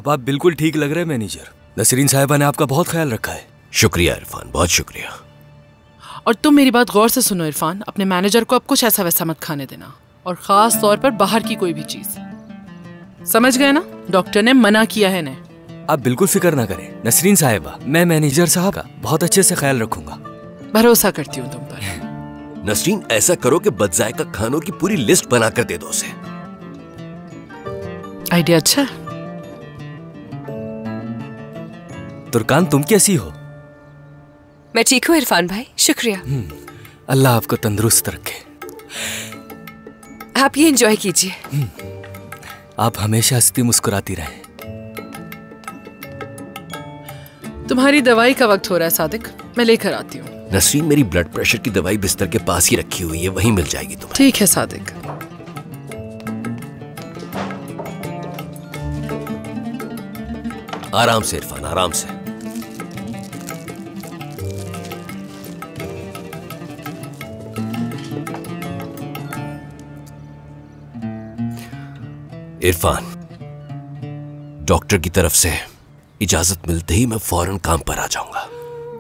अब आप बिल्कुल ठीक लग रहे हैं मैनेजर। नसरीन साहिबा ने आपका बहुत ख्याल रखा है। शुक्रिया इरफान, बहुत शुक्रिया। और तुम मेरी बात गौर से सुनो इरफान, अपने मैनेजर को अब कुछ ऐसा वैसा मत खाने देना, और खास तौर पर बाहर की कोई भी चीज। समझ गए ना? डॉक्टर ने मना किया है इन्हें। आप बिल्कुल फिक्र ना करें नसरीन साहिबा, मैं मैनेजर साहब का बहुत अच्छे से ख्याल रखूंगा। भरोसा करती हूँ तुम पर। नसरीन, ऐसा करो कि बदजायका खानों की पूरी लिस्ट बना कर दे दो उसे। आइडिया अच्छा। तुर्कान, तुम कैसी हो? मैं ठीक हूँ इरफान भाई, शुक्रिया। अल्लाह आपको तंदुरुस्त रखे। आप ये एंजॉय कीजिए। आप हमेशा हंसती मुस्कुराती रहें। तुम्हारी दवाई का वक्त हो रहा है सादिक, मैं लेकर आती हूँ। नसरीन, मेरी ब्लड प्रेशर की दवाई बिस्तर के पास ही रखी हुई है, वहीं मिल जाएगी तुम्हें। ठीक है सादिक। आराम से इरफान, आराम से। इरफान, डॉक्टर की तरफ से इजाजत मिलते ही मैं फौरन काम पर आ जाऊंगा।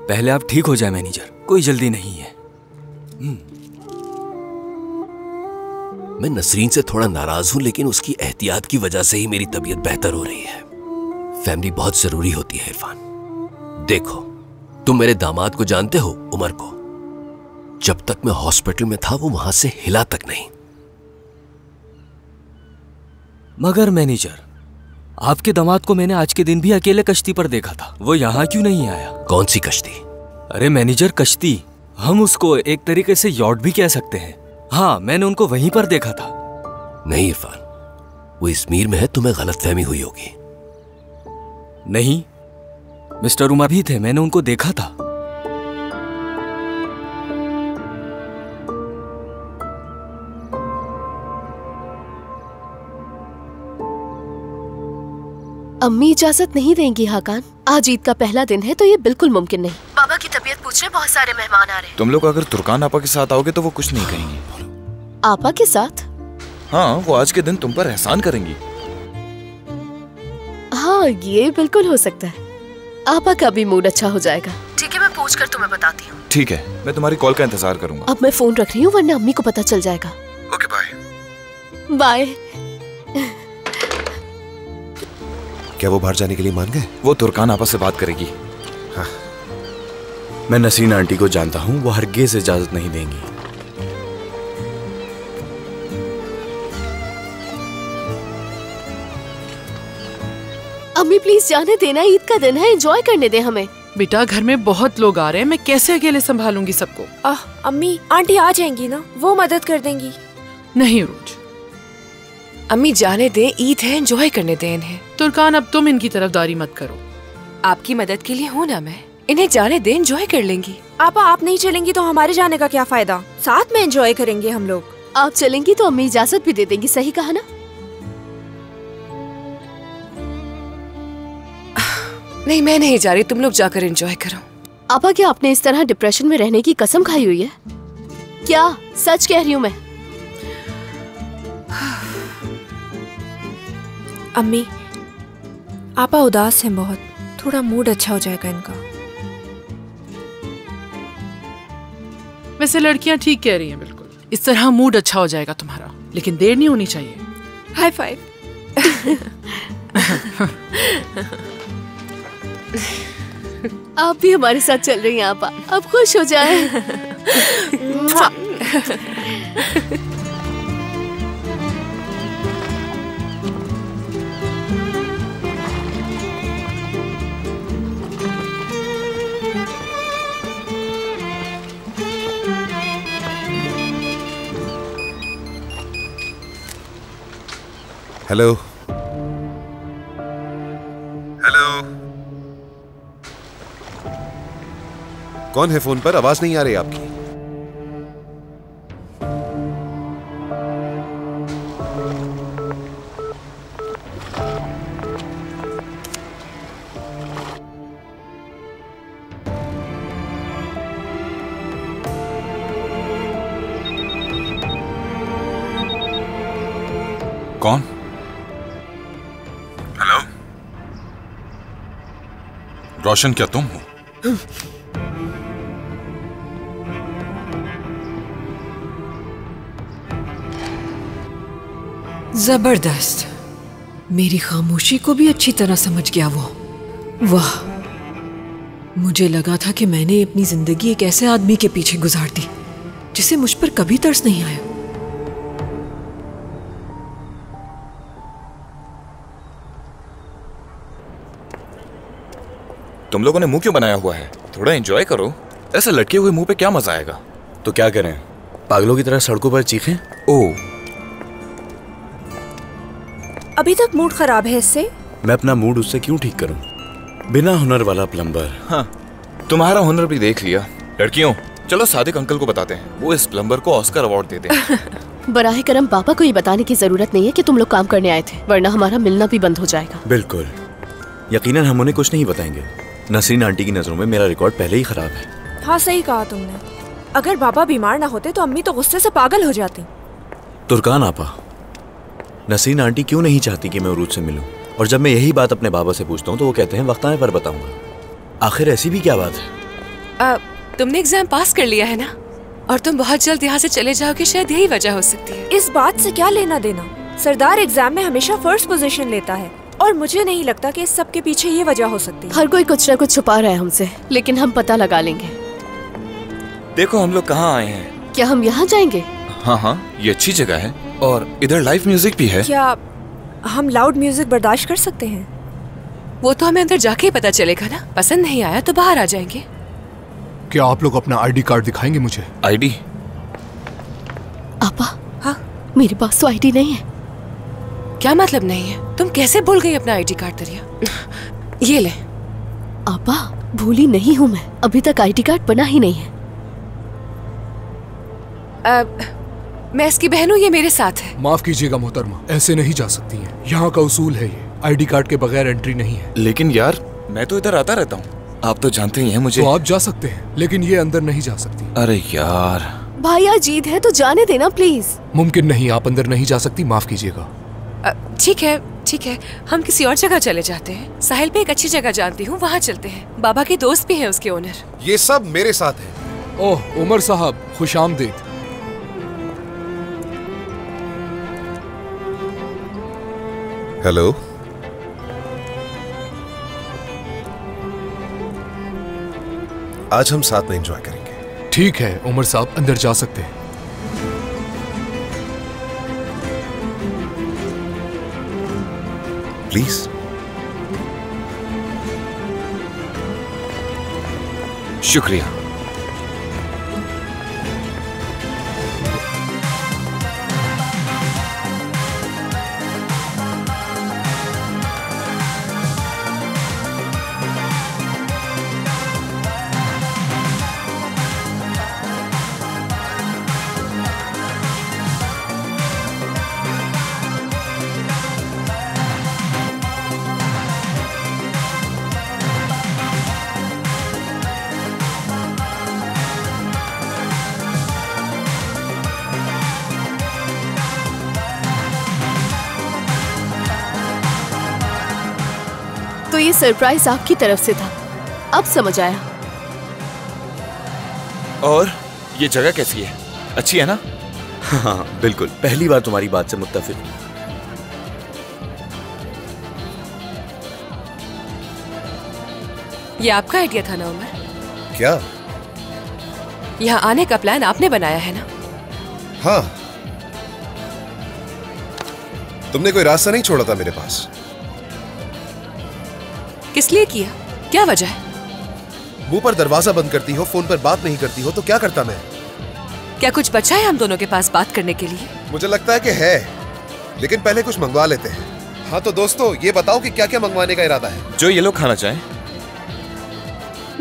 पहले आप ठीक हो जाए मैनेजर, कोई जल्दी नहीं है। मैं नसरीन से थोड़ा नाराज हूं, लेकिन उसकी एहतियात की वजह से ही मेरी तबीयत बेहतर हो रही है। फैमिली बहुत जरूरी होती है इरफान। देखो, तुम मेरे दामाद को जानते हो, उमर को। जब तक मैं हॉस्पिटल में था वो वहां से हिला तक नहीं। मगर मैनेजर, आपके दामाद को मैंने आज के दिन भी अकेले कश्ती पर देखा था, वो यहाँ क्यों नहीं आया? कौन सी कश्ती? अरे मैनेजर, कश्ती, हम उसको एक तरीके से यॉट भी कह सकते हैं। हाँ, मैंने उनको वहीं पर देखा था। नहीं इरफान, वो इज़मीर में है, तुम्हें गलतफहमी हुई होगी। नहीं, मिस्टर उमर भी थे, मैंने उनको देखा था। अम्मी इजाजत नहीं देंगी हाकान। आज ईद का पहला दिन है तो ये बिल्कुल मुमकिन नहीं। बाबा की तबीयत पूछने बहुत सारे मेहमान आ रहे हैं। तुम लोग अगर तुर्कान आपा के साथ आओगे तो वो कुछ नहीं कहेंगी। आपा के साथ? हाँ, वो आज के दिन तुम पर एहसान करेंगी। हाँ, ये बिल्कुल हो सकता है। आपा का भी मूड अच्छा हो जाएगा। ठीक है, मैं पूछ कर तुम्हें बताती हूँ। ठीक है, मैं तुम्हारी कॉल का इंतजार करूंगा। अब मैं फोन रख रही हूँ वरना अम्मी को पता चल जाएगा। Okay, bye. बाय। क्या वो बाहर जाने के लिए मान गए? वो तुर्कान आपस से बात करेगी। हाँ, मैं नसीन आंटी को जानता हूँ, वो हरगिज़ इजाजत नहीं देंगी। अम्मी प्लीज जाने देना, ईद का दिन है, एंजॉय करने दे हमें। बेटा, घर में बहुत लोग आ रहे हैं, मैं कैसे अकेले संभालूंगी सबको? अम्मी, आंटी आ जाएंगी ना, वो मदद कर देंगी। नहीं रोज, अम्मी जाने दे, ईद है, एंजॉय करने दे इन्हें। तुर्कान, अब तुम इनकी तरफदारी मत करो। आपकी मदद के लिए हूँ ना मैं, इन्हें जाने दे, एंजॉय कर लेंगी। आपा, आप नहीं चलेंगी तो हमारे जाने का क्या फायदा? साथ में एंजॉय करेंगे हम लोग। आप चलेंगी तो अम्मी इजाजत भी दे देंगी, सही कहा ना? नहीं, मैं नहीं जा रही, तुम लोग जाकर एंजॉय करो। आपा, क्या आपने इस तरह डिप्रेशन में रहने की कसम खाई हुई है? क्या सच कह रही हूँ मैं? अम्मी, आपा उदास हैं बहुत, थोड़ा मूड अच्छा हो जाएगा इनका। वैसे लड़कियां ठीक कह रही हैं, बिल्कुल इस तरह मूड अच्छा हो जाएगा तुम्हारा, लेकिन देर नहीं होनी चाहिए। High five. आप भी हमारे साथ चल रही हैं आपा, अब खुश हो जाए। हेलो हेलो, कौन है फोन पर? आवाज नहीं आ रही आपकी। कौन? हेलो, रोशन क्या तुम हो? जबरदस्त, मेरी खामोशी को भी अच्छी तरह समझ गया वो। वाह, मुझे लगा था कि मैंने अपनी जिंदगी एक ऐसे आदमी के पीछे गुजार दी जिसे मुझ पर कभी तरस नहीं आया। तुम लोगों ने मुंह क्यों बनाया हुआ है? थोड़ा एंजॉय करो। ऐसे लटके हुए मुंह पे क्या मजा आएगा? तो क्या करें, पागलों की तरह सड़कों पर चीखें? ओह, अभी तक मूड खराब है इससे। मैं अपना मूड उससे क्यों ठीक करूं? बिना हुनर वाला प्लम्बर। हाँ, तुम्हारा हुनर भी देख लिया। लड़कियों, चलो सादिक अंकल को बताते हैं, वो इस प्लम्बर को ऑस्कर अवार्ड दे दें। बराह करम पापा को ये बताने की जरूरत नहीं है कि तुम लोग काम करने आए थे, वरना हमारा मिलना भी बंद हो जाएगा। बिल्कुल, यकीनन हम उन्हें कुछ नहीं बताएंगे। नसरीन आंटी की नजरों में मेरा रिकॉर्ड पहले ही खराब है। हाँ, सही कहा तुमने। अगर बाबा बीमार ना होते तो अम्मी तो गुस्से से पागल हो जाती। तुर्कान आपा, नसरीन आंटी क्यों नहीं चाहती कि मैं उरूज से मिलूं? और जब मैं यही बात अपने बाबा से पूछता हूँ तो वो कहते हैं वक्त आने पर बताऊंगा। आखिर ऐसी भी क्या बात है? तुमने एग्जाम पास कर लिया है ना, और तुम बहुत जल्द यहाँ से चले जाओगे, शायद यही वजह हो सकती है। इस बात से क्या लेना देना? सरदार एग्जाम में हमेशा फर्स्ट पोजीशन लेता है, और मुझे नहीं लगता कि इस सब के पीछे ये वजह हो सकती है। हर कोई कुछ न कुछ छुपा रहा है हमसे, लेकिन हम पता लगा लेंगे। देखो हम लोग कहाँ आए हैं। क्या हम यहाँ जाएंगे? हाँ हाँ, ये अच्छी जगह है और इधर लाइव म्यूजिक भी है। क्या हम लाउड म्यूजिक बर्दाश्त कर सकते हैं? वो तो हमें अंदर जाके ही पता चलेगा ना। पसंद नहीं आया तो बाहर आ जाएंगे। क्या आप लोग अपना आईडी कार्ड दिखाएंगे मुझे? आईडी? आपा, हाँ, मेरे पास तो आईडी नहीं है। क्या मतलब नहीं है? तुम कैसे भूल गई अपना आईडी कार्ड? दरिया, ये ले। आपा, भूली नहीं हूँ मैं, अभी तक आईडी कार्ड बना ही नहीं है। मैं इसकी बहन हूँ, ये मेरे साथ है। माफ कीजिएगा मोहतरमा, ऐसे नहीं जा सकती हैं। यहाँ का उसूल है ये, आईडी कार्ड के बगैर एंट्री नहीं है। लेकिन यार, मैं तो इधर आता रहता हूँ, आप तो जानते ही हैं मुझे। तो आप जा सकते हैं, लेकिन ये अंदर नहीं जा सकती। अरे यार, भाई आज ईद है तो जाने देना प्लीज। मुमकिन नहीं, आप अंदर नहीं जा सकती, माफ कीजिएगा। ठीक है, ठीक है, हम किसी और जगह चले जाते हैं। साहिल पे एक अच्छी जगह जानती हूँ, वहाँ चलते हैं। बाबा के दोस्त भी हैं उसके ओनर। ये सब मेरे साथ है। ओह उमर साहब, खुशामदीद। हेलो, आज हम साथ में एंजॉय करेंगे। ठीक है उमर साहब, अंदर जा सकते हैं। प्लीज। शुक्रिया। तो ये सरप्राइज आपकी तरफ से था, अब समझ आया। और ये जगह कैसी है? अच्छी है ना? हाँ बिल्कुल, पहली बार तुम्हारी बात से मुत्तफिक। ये आपका आइडिया था ना उमर? क्या? यहाँ आने का प्लान आपने बनाया है ना? हाँ, तुमने कोई रास्ता नहीं छोड़ा था मेरे पास। किस लिए किया? क्या वजह है? मुंह पर दरवाजा बंद करती हो, फोन पर बात नहीं करती हो, तो क्या करता मैं? क्या कुछ बचा है हम दोनों के पास बात करने के लिए? मुझे लगता है कि है, लेकिन पहले कुछ मंगवा लेते हैं। हाँ तो दोस्तों, ये बताओ कि क्या क्या मंगवाने का इरादा है? जो ये लोग खाना चाहें।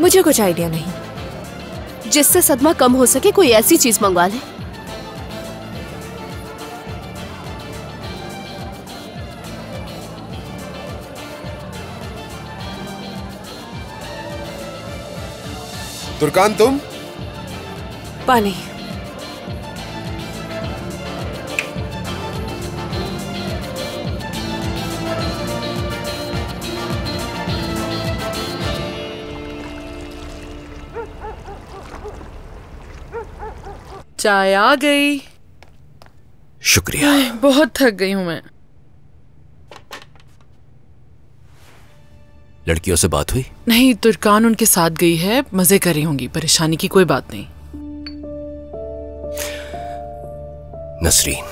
मुझे कुछ आइडिया नहीं। जिससे सदमा कम हो सके कोई ऐसी चीज मंगवा ले। तुर्कान, तुम? पानी। चाय आ गई। शुक्रिया। बहुत थक गई हूं मैं। लड़कियों से बात हुई? नहीं, तुर्कान उनके साथ गई है, मजे कर रही होंगी, परेशानी की कोई बात नहीं। नसरीन,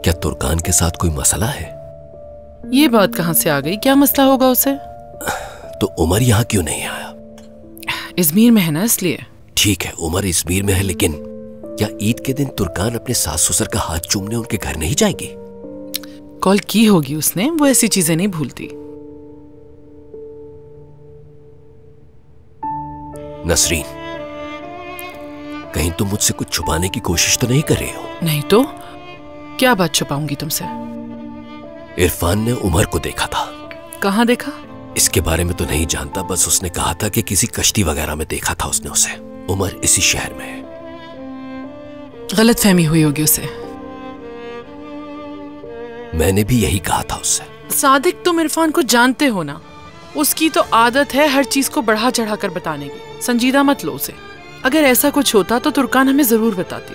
क्या तुर्कान के साथ कोई मसला है? ये बात कहां से आ गई? क्या मसला होगा उसे? तो उमर यहाँ क्यों नहीं आया? इजमीर में है ना, इसलिए। ठीक है, उमर इजमीर में है, लेकिन क्या ईद के दिन तुर्कान अपने सास ससुर का हाथ चूमने उनके घर नहीं जाएगी? कॉल की होगी उसने, वो ऐसी चीजें नहीं भूलती। नसरीन, कहीं तुम मुझसे कुछ छुपाने की कोशिश तो नहीं कर रही हो? नहीं तो क्या बात छुपाऊंगी तुमसे? इरफान ने उमर को देखा था। कहाँ देखा? इसके बारे में तो नहीं जानता, बस उसने कहा था कि किसी कश्ती वगैरह में देखा था उसने उसे। उमर इसी शहर में है। गलत फहमी हुई होगी उसे। मैंने भी यही कहा था उससे। सादिक, तुम इरफान को जानते हो ना, उसकी तो आदत है हर चीज को बढ़ा चढ़ा कर बताने की। संजीदा मत लो उसे। अगर ऐसा कुछ होता तो तुर्कान हमें जरूर बताती,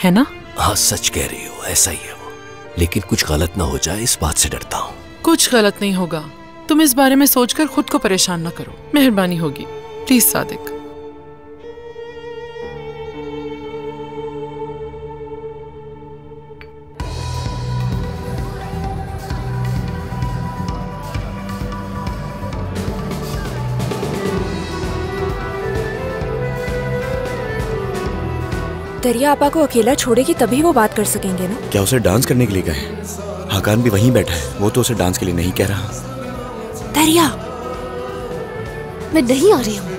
है ना? हाँ, सच कह रही हो, ऐसा ही है वो। लेकिन कुछ गलत ना हो जाए, इस बात से डरता हूँ। कुछ गलत नहीं होगा। तुम इस बारे में सोचकर खुद को परेशान ना करो, मेहरबानी होगी। प्लीज सादिक। दरिया आपा को अकेला छोड़ेगी तभी वो बात कर सकेंगे ना? क्या उसे डांस करने के लिए कहे? हाकान भी वहीं बैठा है, वो तो उसे डांस के लिए नहीं कह रहा। दरिया, मैं नहीं आ रही हूँ।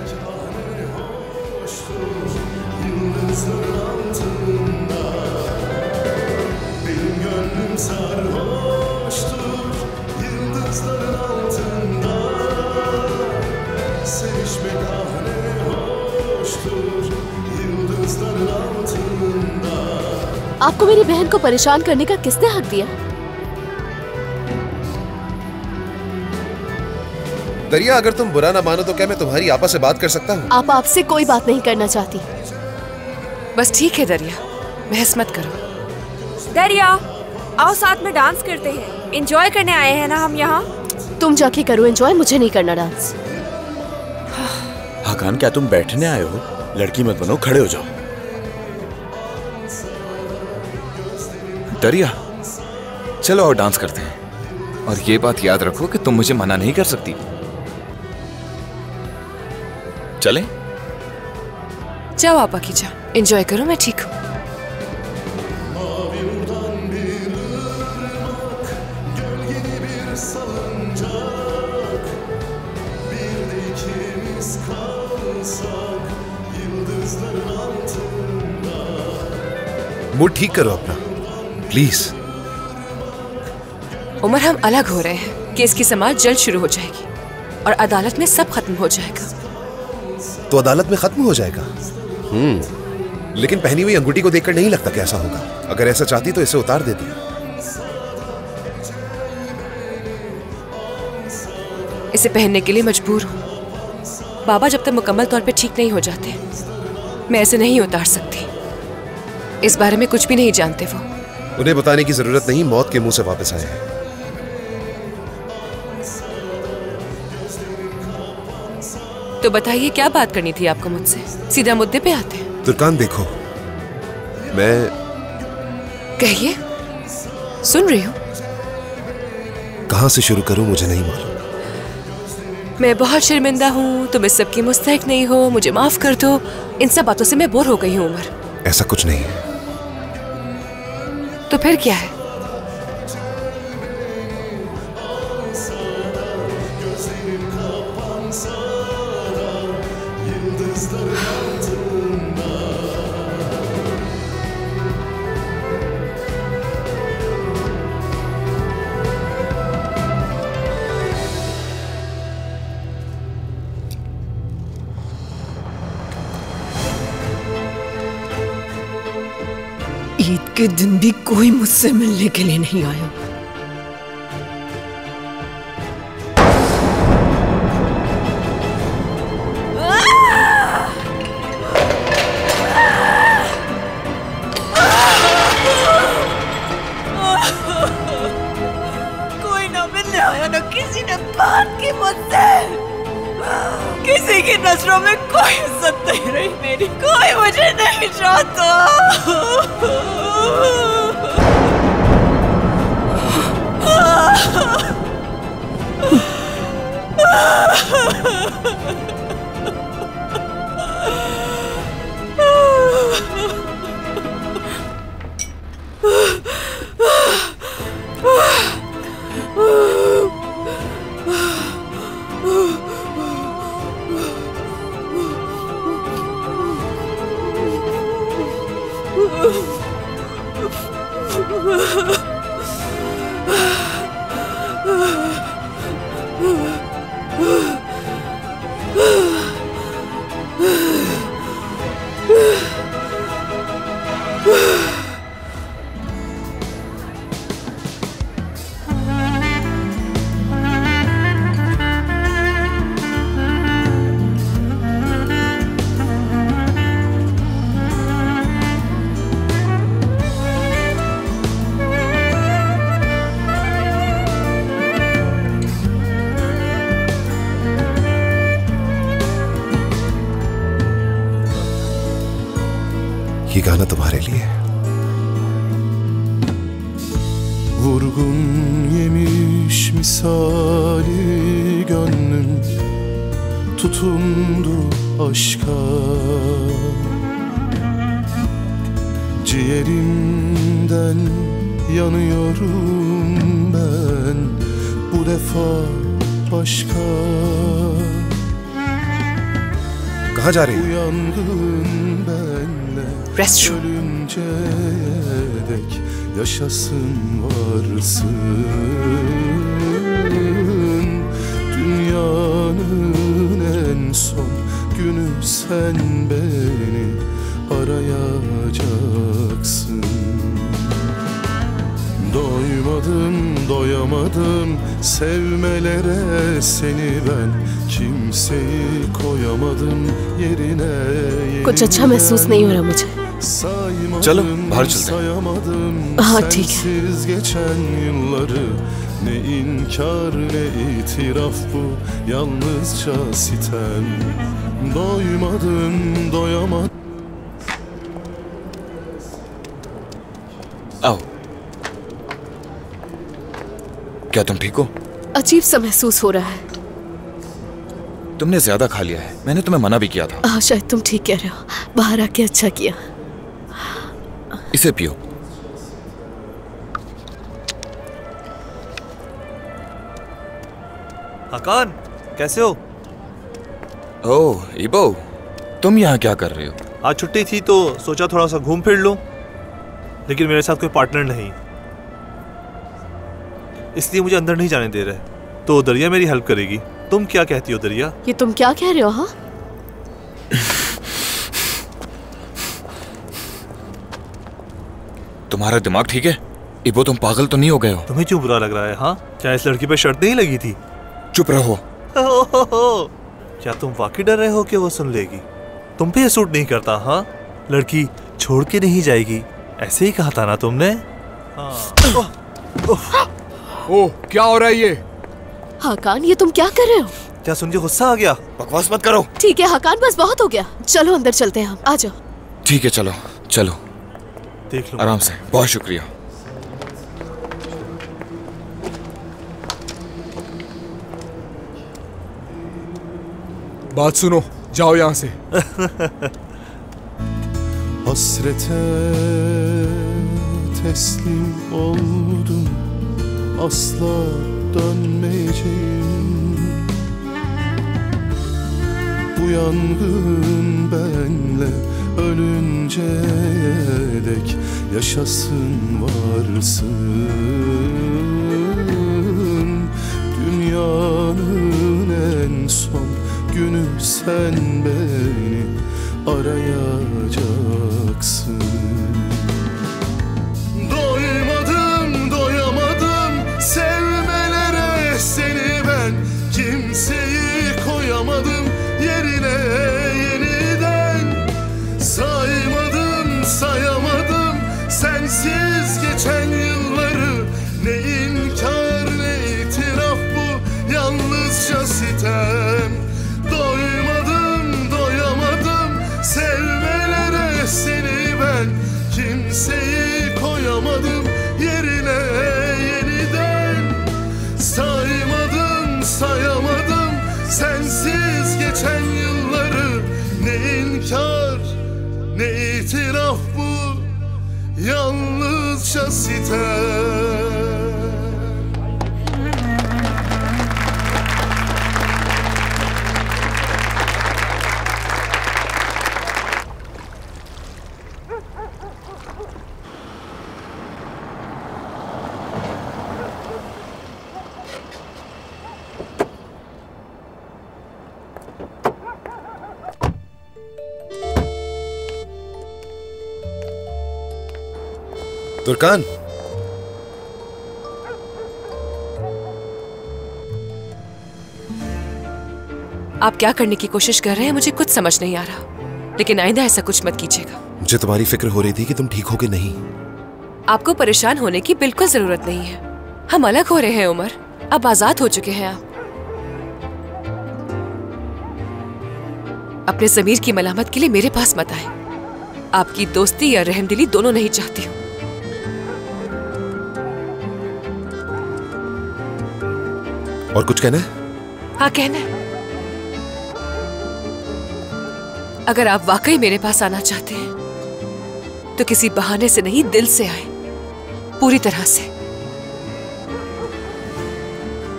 आपको मेरी बहन को परेशान करने का किसने हक दिया? दरिया, अगर तुम बुरा ना मानो तो क्या मैं तुम्हारी आपा से बात कर सकता हूँ? आप आपसे कोई बात नहीं करना चाहती। बस ठीक है दरिया, बहस मत करो। दरिया, आओ साथ में डांस करते हैं। एंजॉय करने आए हैं ना हम यहाँ। तुम जाके करो एंजॉय, मुझे नहीं करना डांस। हाकान, क्या तुम बैठने आए हो? लड़की मत बनो, खड़े हो जाओ। दरिया, चलो और डांस करते हैं। और ये बात याद रखो कि तुम मुझे मना नहीं कर सकती। चलें? जाओ आपा की जाओ, एंजॉय करो, मैं ठीक हूँ। मूड ठीक करो अपना, प्लीज। उमर, हम अलग हो रहे हैं। केस की समाअत जल्द शुरू हो जाएगी और अदालत में सब खत्म हो जाएगा। तो अदालत में खत्म हो जाएगा? लेकिन पहनी हुई अंगूठी को देखकर नहीं लगता कि ऐसा होगा। अगर ऐसा चाहती तो इसे उतार देती। इसे पहनने के लिए मजबूर हूँ। बाबा जब तक मुकम्मल तौर पे ठीक नहीं हो जाते, मैं ऐसे नहीं उतार सकती। इस बारे में कुछ भी नहीं जानते वो। उन्हें बताने की जरूरत नहीं, मौत के मुंह से वापस आए हैं। तो बताइए, क्या बात करनी थी आपको मुझसे? सीधा मुद्दे पे आते हैं। तुर्कान, देखो, मैं... कहिए, सुन रही हूँ। कहां से शुरू करूं मुझे नहीं मालूम। मैं बहुत शर्मिंदा हूँ, तुम इस सब की मुस्तहिक नहीं हो, मुझे माफ कर दो। इन सब बातों से मैं बोर हो गई हूँ उमर। ऐसा कुछ नहीं है। तो फिर क्या है? ईद के दिन भी कोई मुझसे मिलने के लिए नहीं आया। की नजरों में कोई इज्जत नहीं रही मेरी, कोई मुझे नहीं चाहता। ये गाना तुम्हारे लिए। Vurgun yemiş misali gönlüm tutundu aşka, ciğerimden yanıyorum ben bu defa başka. कहाँ जा रही है? Uyandın benle ölünceye dek yaşasın varsın. Dünyanın en son günü sen beni arayacaksın. Doymadım, doyamadım sevmelere seni ben, kimseyi koyamadım yerine. कुछ अच्छा महसूस नहीं हो रहा मुझे। चलो बाहर चलते हैं। हाँ ठीक है। Sensiz geçen yılları ne inkar ne itiraf bu yalnızca sitem. Doymadım, doyamadım. आओ। क्या तुम ठीक हो? अजीब सा महसूस हो रहा है। तुमने ज्यादा खा लिया है, मैंने तुम्हें मना भी किया था। शायद तुम ठीक कह रहे हो, बाहर आके अच्छा किया। इसे पियो। हाकान, कैसे हो? ओह इबो, तुम यहाँ क्या कर रहे हो? आज छुट्टी थी तो सोचा थोड़ा सा घूम फिर लूं, लेकिन मेरे साथ कोई पार्टनर नहीं, इसलिए मुझे अंदर नहीं जाने दे रहे। तो दरिया मेरी हेल्प करेगी। तुम क्या कहती हो दरिया? ये तुम क्या कह रहे हो? हाँ तुम्हारा दिमाग ठीक है? इबो तुम पागल तो नहीं हो गए हो? तुम्हें क्यों बुरा लग रहा है? हाँ, क्या इस लड़की पे शर्त नहीं लगी थी? चुप रहो। क्या तुम वाकई डर रहे हो कि वो सुन लेगी? तुम पे ये सूट नहीं करता? हाँ, लड़की छोड़ के नहीं जाएगी, ऐसे ही कहा था ना तुमने? ओह क्या हो रहा है ये? हाकान ये तुम क्या कर रहे हो? क्या सुन के गुस्सा आ गया? बकवास मत करो। ठीक है हाकान, बस बहुत हो गया, चलो अंदर चलते हैं हम, आ जाओ। ठीक है चलो चलो, देख लो आराम से। बहुत शुक्रिया। बात सुनो, जाओ यहाँ से। Hasrete teslim oldum, asla dönmeyeceğim. Bu yangın benle ölünceye dek yaşasın varsın. Dünyanın en son günü sen beni arayacaksın. Doymadım, doyamadım sevmelere seni ben, kimseyi koyamadım yerine yeniden. Saymadım, sayamadım sensiz geçen yılları, ne inkar ne itiraf bu yalnızca sitem. Doymadım, Ne itiraf bu, yalnızca sitem. Turkan, आप क्या करने की कोशिश कर रहे हैं मुझे कुछ समझ नहीं आ रहा, लेकिन आइंदा ऐसा कुछ मत कीजिएगा। मुझे तुम्हारी फिक्र हो रही थी कि तुम ठीक हो कि नहीं। आपको परेशान होने की बिल्कुल जरूरत नहीं है। हम अलग हो रहे हैं उमर, अब आजाद हो चुके हैं आप। अपने ज़मीर की मलामत के लिए मेरे पास मत आए। आपकी दोस्ती या रहमदिली दोनों नहीं चाहती हूँ। और कुछ कहना है? हाँ, कहना है। अगर आप वाकई मेरे पास आना चाहते हैं तो किसी बहाने से नहीं, दिल से आए, पूरी तरह से।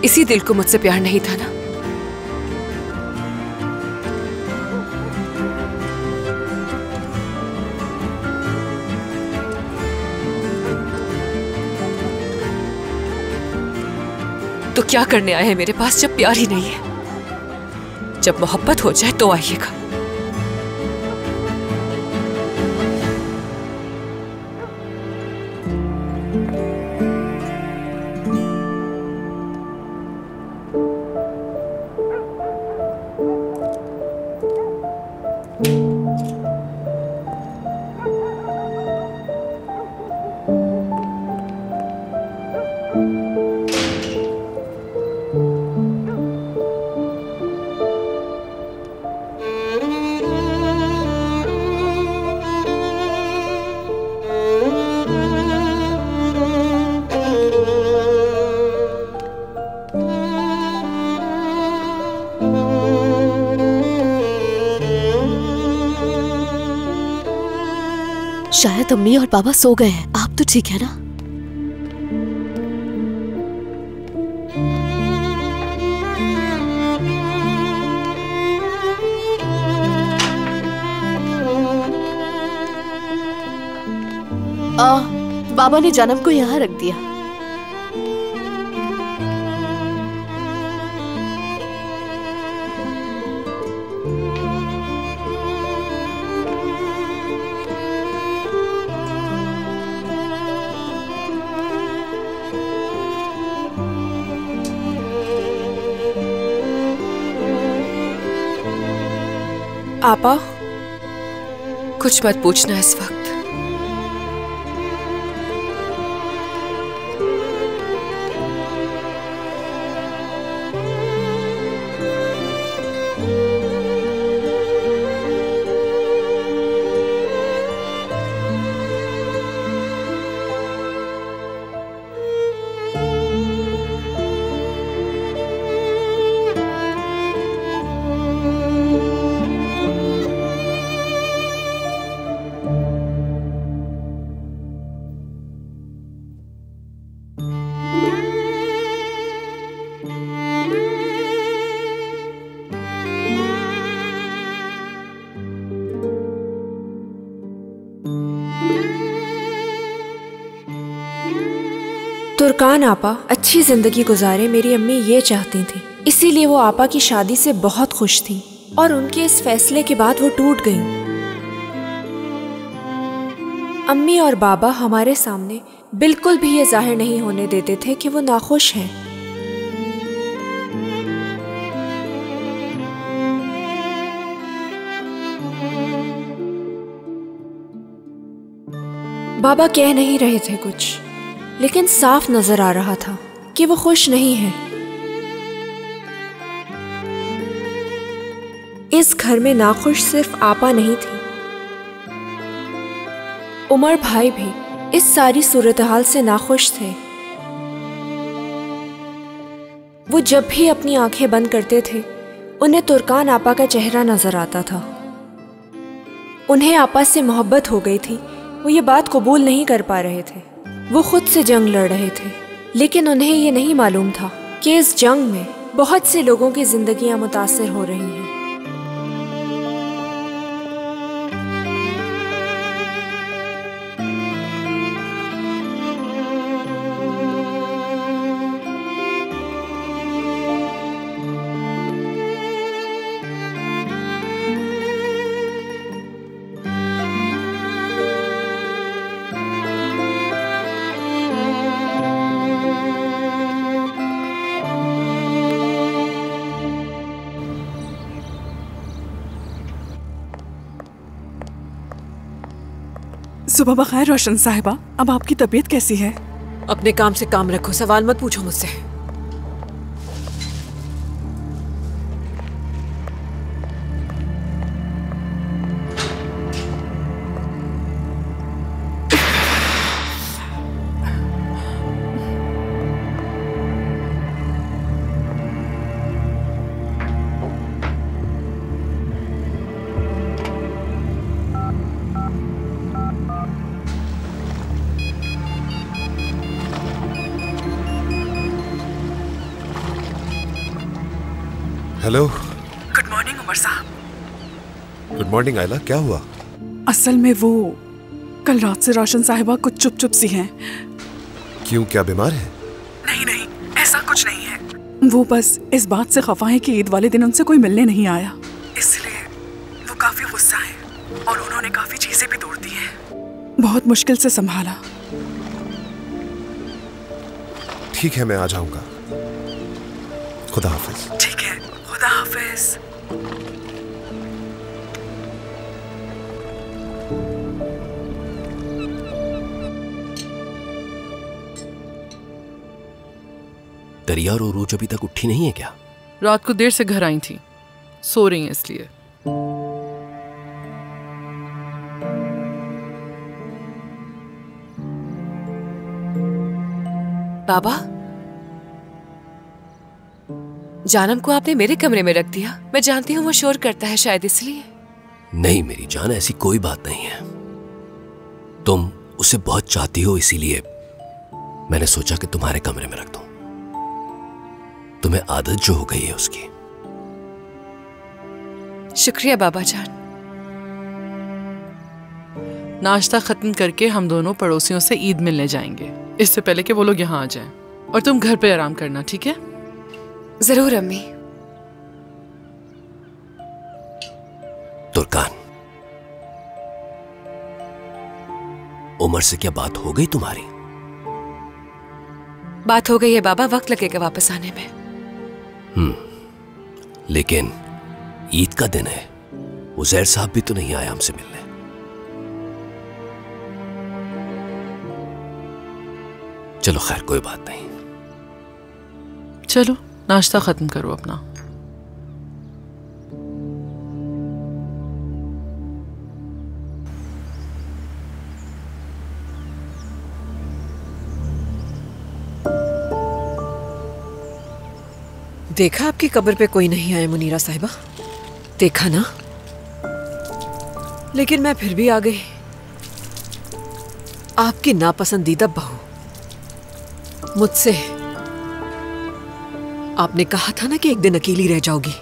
इसी दिल को मुझसे प्यार नहीं था ना? तो क्या करने आए हैं मेरे पास जब प्यार ही नहीं है? जब मोहब्बत हो जाए तो आइएगा। शायद अम्मी और पापा सो गए हैं। आप तो ठीक है ना? बाबा ने जानम को यहाँ रख दिया। आपा, कुछ मत पूछना इस वक्त। तुर्कान आपा अच्छी जिंदगी गुजारे, मेरी अम्मी ये चाहती थी, इसीलिए वो आपा की शादी से बहुत खुश थी और उनके इस फैसले के बाद वो टूट गई। अम्मी और बाबा हमारे सामने बिल्कुल भी ये जाहिर नहीं होने देते थे कि वो नाखुश हैं। बाबा कह नहीं रहे थे कुछ, लेकिन साफ नजर आ रहा था कि वो खुश नहीं है। इस घर में नाखुश सिर्फ आपा नहीं थी, उमर भाई भी इस सारी सूरत-हाल से नाखुश थे। वो जब भी अपनी आंखें बंद करते थे, उन्हें तुर्कान आपा का चेहरा नजर आता था। उन्हें आपस से मोहब्बत हो गई थी। वो ये बात कबूल नहीं कर पा रहे थे। वो खुद से जंग लड़ रहे थे, लेकिन उन्हें ये नहीं मालूम था कि इस जंग में बहुत से लोगों की जिंदगियां मुतासिर हो रही हैं। सुबह बखैर रोशन साहिबा, अब आपकी तबीयत कैसी है? अपने काम से काम रखो, सवाल मत पूछो मुझसे। हेलो। गुड मॉर्निंग उमर साहब। गुड मॉर्निंग आयला, क्या हुआ? असल में वो कल रात से रोशन साहिबा कुछ चुप चुप सी हैं। क्यों, क्या बीमार है? नहीं नहीं, ऐसा कुछ नहीं है। वो बस इस बात से खफा है कि ईद वाले दिन उनसे कोई मिलने नहीं आया, इसलिए वो काफी गुस्सा है और उन्होंने काफी चीजें भी तोड़ दी हैं। बहुत मुश्किल से संभाला। ठीक है, मैं आ जाऊंगा। खुदा हाफिज। ठीक है, खुदा हाफिज। दरिया और उरूज अभी तक उठी नहीं है क्या? रात को देर से घर आई थी, सो रही हैं इसलिए। बाबा, जानम को आपने मेरे कमरे में रख दिया। मैं जानती हूँ वो शोर करता है, शायद इसलिए। नहीं मेरी जान, ऐसी कोई बात नहीं है। तुम उसे बहुत चाहती हो, इसीलिए मैंने सोचा कि तुम्हारे कमरे में रख दूं। तुम्हें आदत जो हो गई है उसकी। शुक्रिया बाबा जान। नाश्ता खत्म करके हम दोनों पड़ोसियों से ईद मिलने जाएंगे, इससे पहले कि वो लोग यहाँ आ जाएं। और तुम घर पे आराम करना, ठीक है? जरूर अम्मी। तुर्कान, उमर से क्या बात हो गई तुम्हारी? बात हो गई है बाबा, वक्त लगेगा वापस आने में। लेकिन ईद का दिन है, उजैर साहब भी तो नहीं आया हमसे मिलने। चलो खैर, कोई बात नहीं। चलो नाश्ता खत्म करो अपना। देखा, आपकी कब्र पे कोई नहीं आया मुनीरा साहिबा, देखा ना? लेकिन मैं फिर भी आ गई। आपकी नापसंदीदा बहू। मुझसे आपने कहा था ना कि एक दिन अकेली रह जाओगी।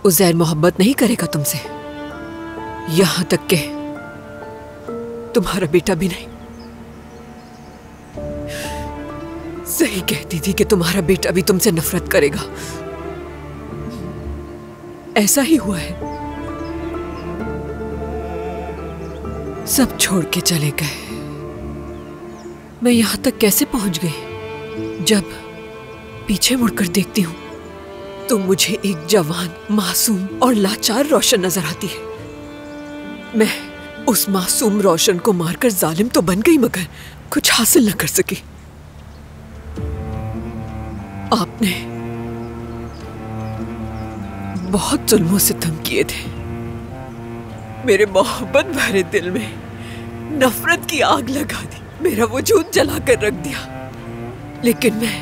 उज़ैर मोहब्बत नहीं करेगा तुमसे, यहां तक के तुम्हारा बेटा भी नहीं। सही कहती थी कि तुम्हारा बेटा भी तुमसे नफरत करेगा। ऐसा ही हुआ है। सब छोड़ के चले गए। मैं यहां तक कैसे पहुंच गई? जब पीछे मुड़कर देखती हूं तो मुझे एक जवान, मासूम और लाचार रोशन नजर आती है। मैं उस मासूम रोशन को मारकर जालिम तो बन गई, मगर कुछ हासिल न कर सकी। आपने बहुत जुल्मों से सितम किए थे। मेरे मोहब्बत भरे दिल में नफरत की आग लगा दी, मेरा वजूद जलाकर रख दिया। लेकिन मैं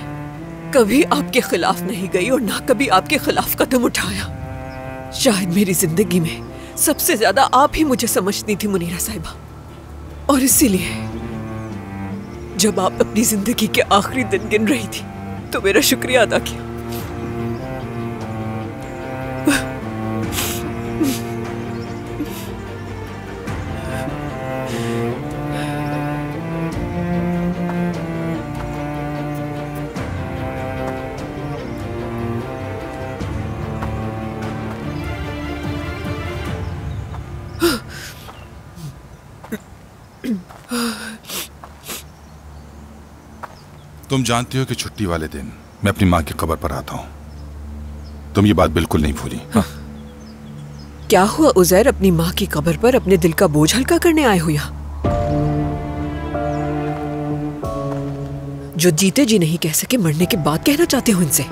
कभी आपके खिलाफ नहीं गई और ना कभी आपके खिलाफ कदम उठाया। शायद मेरी जिंदगी में सबसे ज्यादा आप ही मुझे समझती थी मुनीरा साहिबा, और इसीलिए जब आप अपनी जिंदगी के आखिरी दिन गिन रही थी तो मेरा शुक्रिया अदा किया। तुम जानती हो कि छुट्टी वाले दिन मैं अपनी माँ की कब्र पर आता हूँ। तुम ये बात बिल्कुल नहीं भूली। हाँ? क्या हुआ उजैर, अपनी माँ की कब्र पर अपने दिल का बोझ हल्का करने आए हो यहाँ? जो जीते जी नहीं कह सके, मरने के बाद कहना चाहते हो इनसे?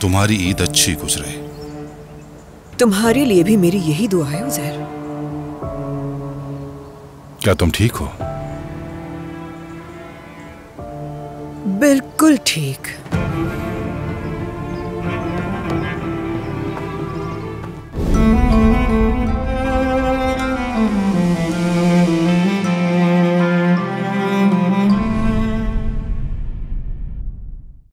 तुम्हारी ईद अच्छी गुजरे। तुम्हारे लिए भी मेरी यही दुआ है उजैर। क्या तुम ठीक हो? बिल्कुल ठीक।